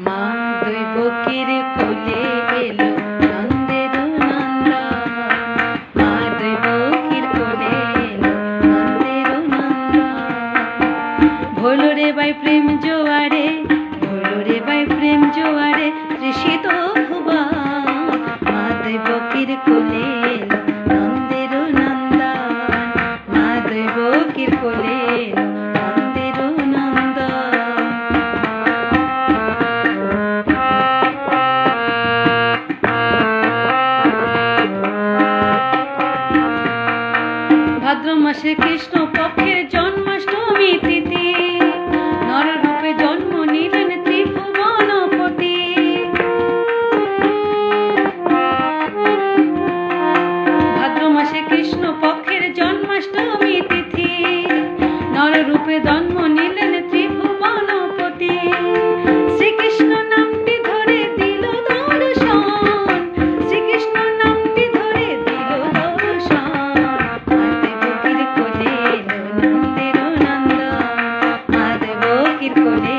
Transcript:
মা দৈবকীর কোলে এলো নন্দের নন্দন, মা দৈবকীর কোলে এলো নন্দের নন্দন। ভোলো রে বাই প্রেম জোয়ারে, ভোলো রে বাই প্রেম জোয়ারে, তৃষিত ভুবন। মা দৈবকীর কোলে এলো নন্দের নন্দন, মা দৈবকীর কোলে এলো নন্দের নন্দন। ভাদ্র মাসে কৃষ্ণ পক্ষের জন্মাষ্টমী তিথি, নররূপে জন্ম নিলেন ত্রিভুবনপতি। ভাদ্র মাসে কৃষ্ণ পক্ষের জন্মাষ্টমী তিথি, নররূপে জন্ম নিলেন ত্রিভুবনপতি। শ্রীকৃষ্ণ নামটি ধরে দিল দর্শন, শ্রীকৃষ্ণ নামটি ধরে দিল দর্শন। মা দৈবকীর কোলে এলো নন্দের নন্দন, মা দৈবকীর কোলে